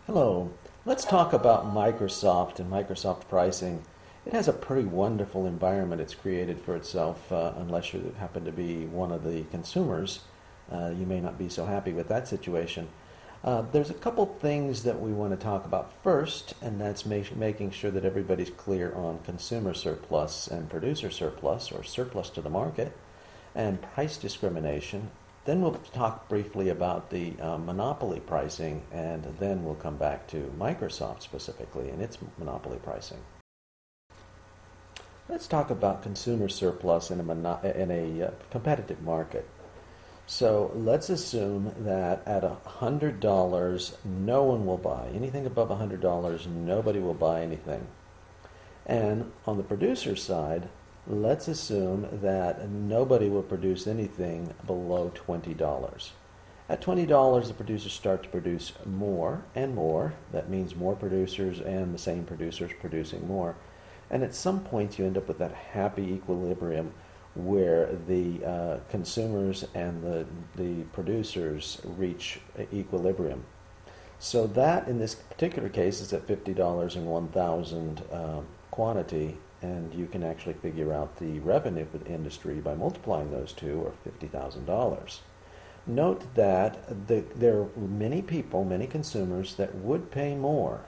Hello. Let's talk about Microsoft and Microsoft pricing. It has a pretty wonderful environment it's created for itself, unless you happen to be one of the consumers. You may not be so happy with that situation. There's a couple things that we want to talk about first, and that's making sure that everybody's clear on consumer surplus and producer surplus, or surplus to the market, and price discrimination. Then we'll talk briefly about the monopoly pricing, and then we'll come back to Microsoft specifically and its monopoly pricing. Let's talk about consumer surplus in a competitive market. So let's assume that at $100, no one will buy. Anything above $100, nobody will buy anything. And on the producer side, let's assume that nobody will produce anything below $20. At $20, the producers start to produce more and more. That means more producers and the same producers producing more. And at some point, you end up with that happy equilibrium where the consumers and the producers reach equilibrium. So that, in this particular case, is at $50 and 1,000 quantity, and you can actually figure out the revenue for the industry by multiplying those two, or $50,000. Note that there are many people, many consumers, that would pay more.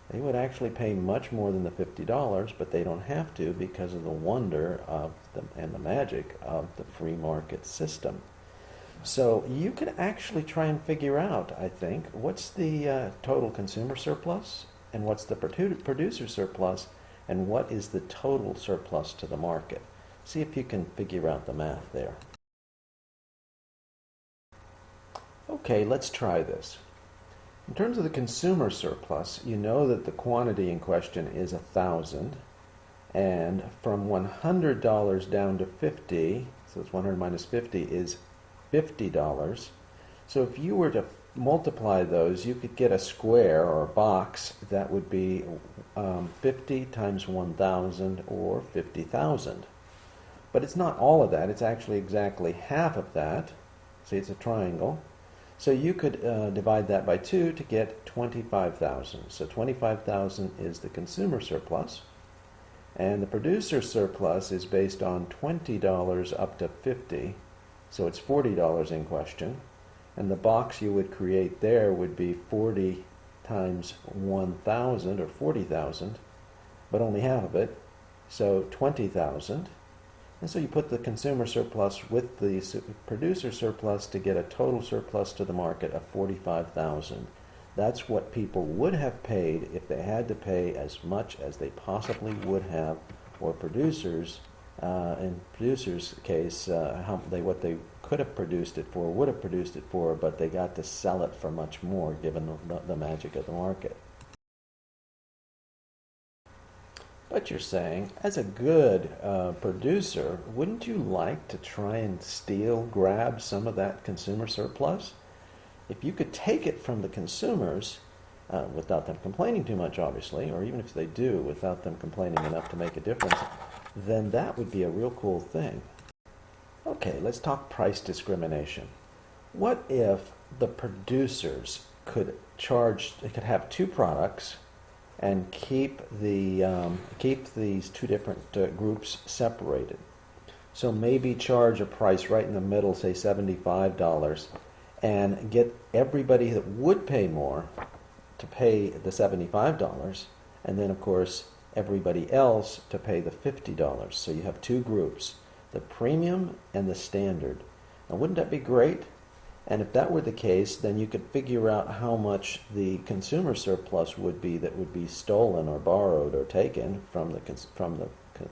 They would actually pay much more than the $50, but they don't have to because of the wonder of and the magic of the free market system. So you can actually try and figure out, I think, what's the total consumer surplus, and what's the producer surplus, and what is the total surplus to the market. See if you can figure out the math there. Okay, let's try this. In terms of the consumer surplus, you know that the quantity in question is 1,000, and from $100 down to 50, so it's 100 minus 50 is $50. So if you were to multiply those, you could get a square or a box that would be 50 times 1,000, or 50,000. But it's not all of that. It's actually exactly half of that. See, it's a triangle. So you could divide that by 2 to get 25,000. So 25,000 is the consumer surplus. And the producer surplus is based on $20 up to 50. So it's $40 in question. And the box you would create there would be 40 times 1,000, or 40,000, but only half of it, so 20,000. And so you put the consumer surplus with the producer surplus to get a total surplus to the market of 45,000. That's what people would have paid if they had to pay as much as they possibly would have, or producers, in producers' case, what they could have produced it for, would have produced it for, but they got to sell it for much more given the magic of the market. But you're saying, as a good producer, wouldn't you like to try and grab some of that consumer surplus? If you could take it from the consumers, without them complaining too much, obviously, or even if they do, without them complaining enough to make a difference, then that would be a real cool thing. Okay, let's talk price discrimination. What if the producers could have two products and keep these two different groups separated? So maybe charge a price right in the middle, say $75, and get everybody that would pay more to pay the $75, and then of course everybody else to pay the $50. So you have two groups, the premium and the standard. Now wouldn't that be great? And if that were the case, then you could figure out how much the consumer surplus would be that would be stolen or borrowed or taken from the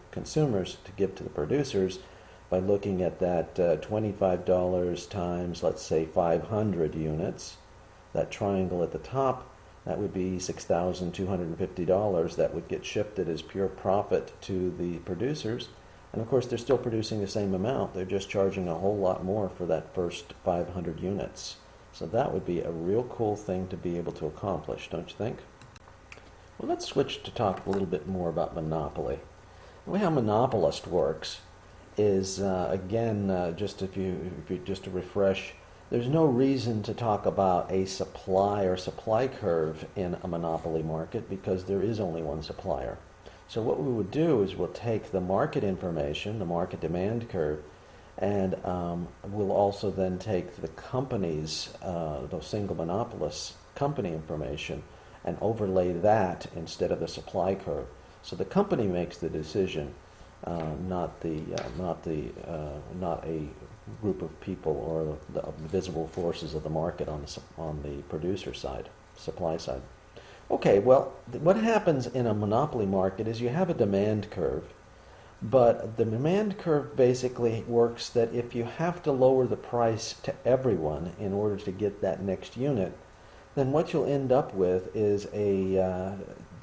consumers to give to the producers by looking at that $25 times, let's say, 500 units. That triangle at the top, that would be $6,250 that would get shifted as pure profit to the producers. And of course, they're still producing the same amount. They're just charging a whole lot more for that first 500 units. So that would be a real cool thing to be able to accomplish, don't you think? Well, let's switch to talk a little bit more about monopoly. The way how monopolist works is, again, just to refresh, There's no reason to talk about a supply or supply curve in a monopoly market because there is only one supplier. So what we would do is we'll take the market information, the market demand curve, and we'll also then take the company's, those single monopolists' company information and overlay that instead of the supply curve. So the company makes the decision, not a group of people or the visible forces of the market on the producer side, supply side. Okay, well, what happens in a monopoly market is you have a demand curve, but the demand curve basically works that if you have to lower the price to everyone in order to get that next unit, then what you'll end up with is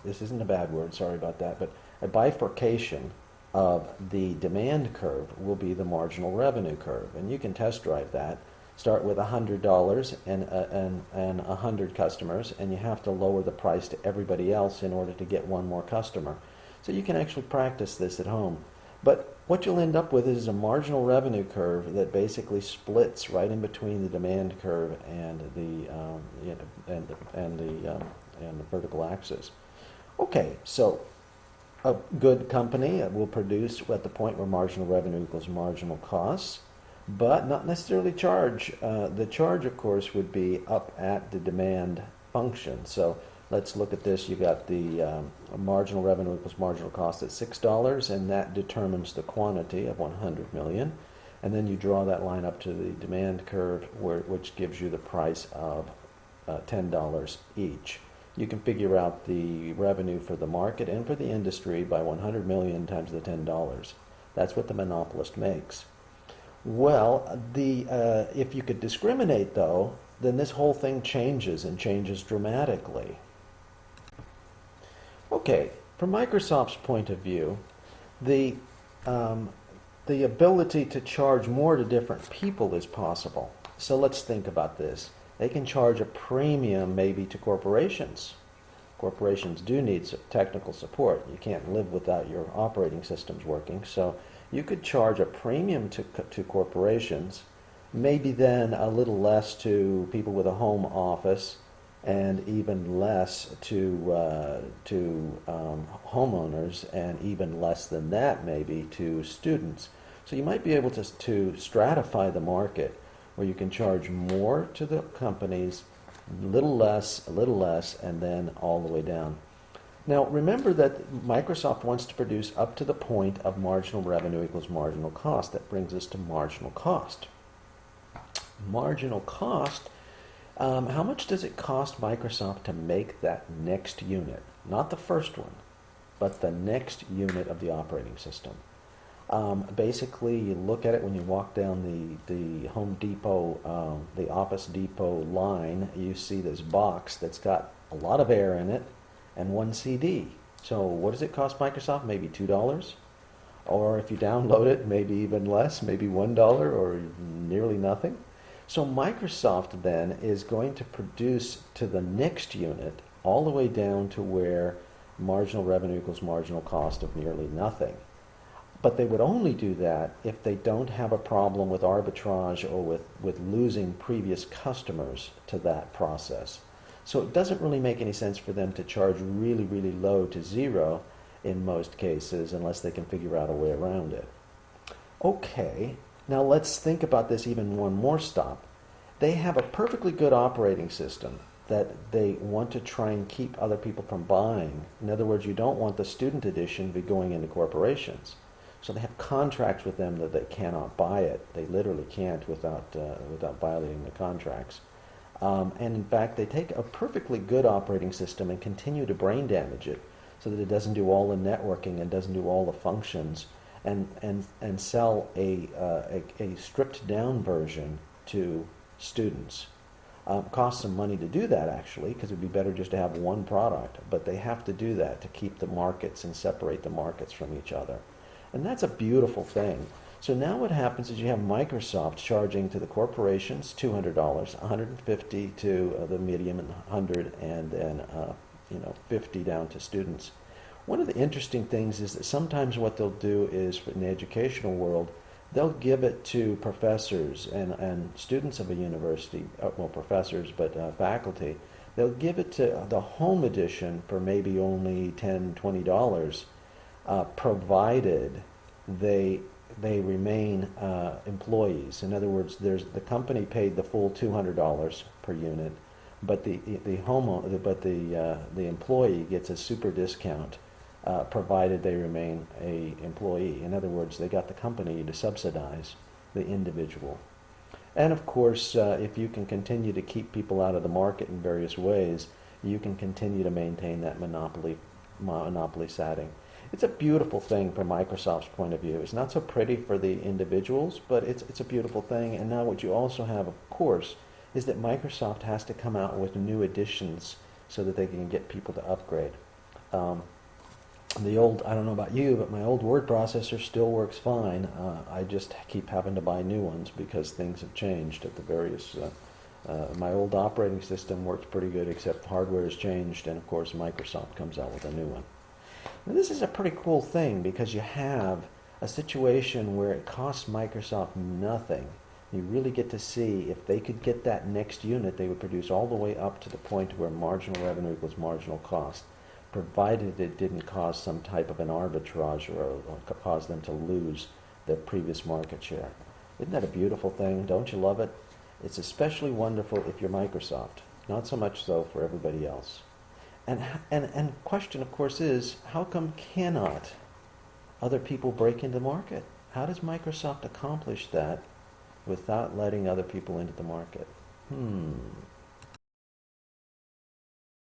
this isn't a bad word, sorry about that, but a bifurcation of the demand curve will be the marginal revenue curve. And you can test drive that. Start with $100 and 100 customers, and you have to lower the price to everybody else in order to get one more customer. So you can actually practice this at home. But what you'll end up with is a marginal revenue curve that basically splits right in between the demand curve and the vertical axis. Okay, so a good company will produce at the point where marginal revenue equals marginal costs, but not necessarily charge. The charge, of course, would be up at the demand function. So let's look at this. You got the marginal revenue equals marginal cost at $6, and that determines the quantity of 100 million. And then you draw that line up to the demand curve, which gives you the price of $10 each. You can figure out the revenue for the market and for the industry by 100 million times the $10. That's what the monopolist makes. Well, if you could discriminate, though, then this whole thing changes and changes dramatically. Okay, from Microsoft's point of view, the ability to charge more to different people is possible. So let's think about this. They can charge a premium maybe to corporations. Corporations do need technical support. You can't live without your operating systems working. So you could charge a premium to corporations, maybe then a little less to people with a home office, and even less to homeowners, and even less than that maybe to students. So you might be able to stratify the market where you can charge more to the companies, a little less, and then all the way down. Now remember that Microsoft wants to produce up to the point of marginal revenue equals marginal cost. That brings us to marginal cost. Marginal cost, how much does it cost Microsoft to make that next unit? Not the first one, but the next unit of the operating system. Basically, you look at it when you walk down the Home Depot, the Office Depot line, you see this box that's got a lot of air in it and one CD. So what does it cost Microsoft? Maybe $2? Or if you download it, maybe even less, maybe $1 or nearly nothing. So Microsoft then is going to produce to the next unit all the way down to where marginal revenue equals marginal cost of nearly nothing. But they would only do that if they don't have a problem with arbitrage or with losing previous customers to that process. So it doesn't really make any sense for them to charge really, really low to zero in most cases unless they can figure out a way around it. Okay, now let's think about this even one more stop. They have a perfectly good operating system that they want to try and keep other people from buying. In other words, you don't want the student edition be going into corporations. So they have contracts with them that they cannot buy it. They literally can't without violating the contracts. And in fact, they take a perfectly good operating system and continue to brain damage it so that it doesn't do all the networking and doesn't do all the functions, and sell a stripped down version to students. Costs some money to do that, actually, because it would be better just to have one product, but they have to do that to keep the markets and separate the markets from each other. And that's a beautiful thing. So now what happens is you have Microsoft charging to the corporations $200, $150 to the medium, and $100, and then $50 down to students. One of the interesting things is that sometimes what they'll do is, in the educational world, they'll give it to professors and students of a university, well, professors, but faculty. They'll give it to the home edition for maybe only $10, $20, provided they they remain employees. In other words, the company paid the full $200 per unit, but the employee gets a super discount, provided they remain a employee. In other words, they got the company to subsidize the individual. And of course, if you can continue to keep people out of the market in various ways, you can continue to maintain that monopoly setting. It's a beautiful thing from Microsoft's point of view. It's not so pretty for the individuals, but it's a beautiful thing. And now what you also have, of course, is that Microsoft has to come out with new editions so that they can get people to upgrade. The old, I don't know about you, but my old word processor still works fine. I just keep having to buy new ones because things have changed at the various... my old operating system works pretty good, except hardware has changed, and of course Microsoft comes out with a new one. Now, this is a pretty cool thing because you have a situation where it costs Microsoft nothing. You really get to see if they could get that next unit, they would produce all the way up to the point where marginal revenue equals marginal cost, provided it didn't cause some type of an arbitrage or cause them to lose their previous market share. Isn't that a beautiful thing? Don't you love it? It's especially wonderful if you're Microsoft, not so much so for everybody else. And question, of course, is how come cannot other people break into the market? How does Microsoft accomplish that without letting other people into the market?